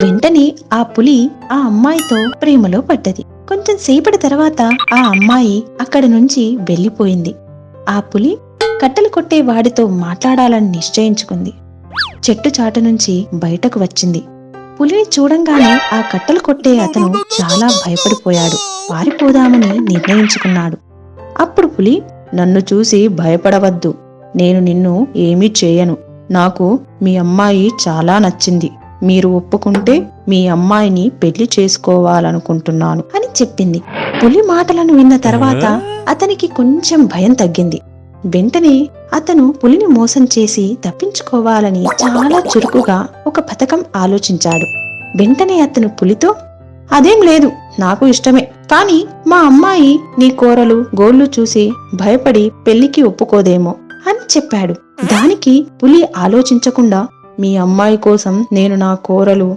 వెంటనే ఆ పులి ఆ అమ్మాయితో ప్రేమలో పడ్డది. కొంచెం సేపటి తర్వాత ఆ అమ్మాయి అక్కడి నుంచి వెళ్ళిపోయింది. ఆ పులి కట్టెలు కొట్టే వాడితో మాట్లాడాలని నిశ్చయించుకుంది. చెట్టు చాటు నుంచి బయటకు వచ్చింది. పులిని చూడంగానే ఆ కట్టెలు కొట్టే అతను చాలా భయపడిపోయాడు. పారిపోదామని నిర్ణయించుకున్నాడు. అప్పుడు పులి, నన్ను చూసి భయపడవద్దు. నేను నిన్ను ఏమీ చేయను. నాకు మీ అమ్మాయి చాలా నచ్చింది. మీరు ఒప్పుకుంటే మీ అమ్మాయిని పెళ్లి చేసుకోవాలనుకుంటున్నాను అని చెప్పింది. పులి మాటలను విన్న తర్వాత అతనికి కొంచెం భయం తగ్గింది. వెంటనే అతను పులిని మోసం చేసి తప్పించుకోవాలని చాలా చురుకుగా ఒక పథకం ఆలోచించాడు. వెంటనే అతను పులితో, అదేం లేదు, నాకు ఇష్టమే, కానీ మా అమ్మాయి నీ కోరలు గోళ్లు చూసి భయపడి పెళ్లికి ఒప్పుకోదేమో అని చెప్పాడు. దానికి పులి ఆలోచించకుండా, మీ అమ్మాయి కోసం నేను నా కోరలు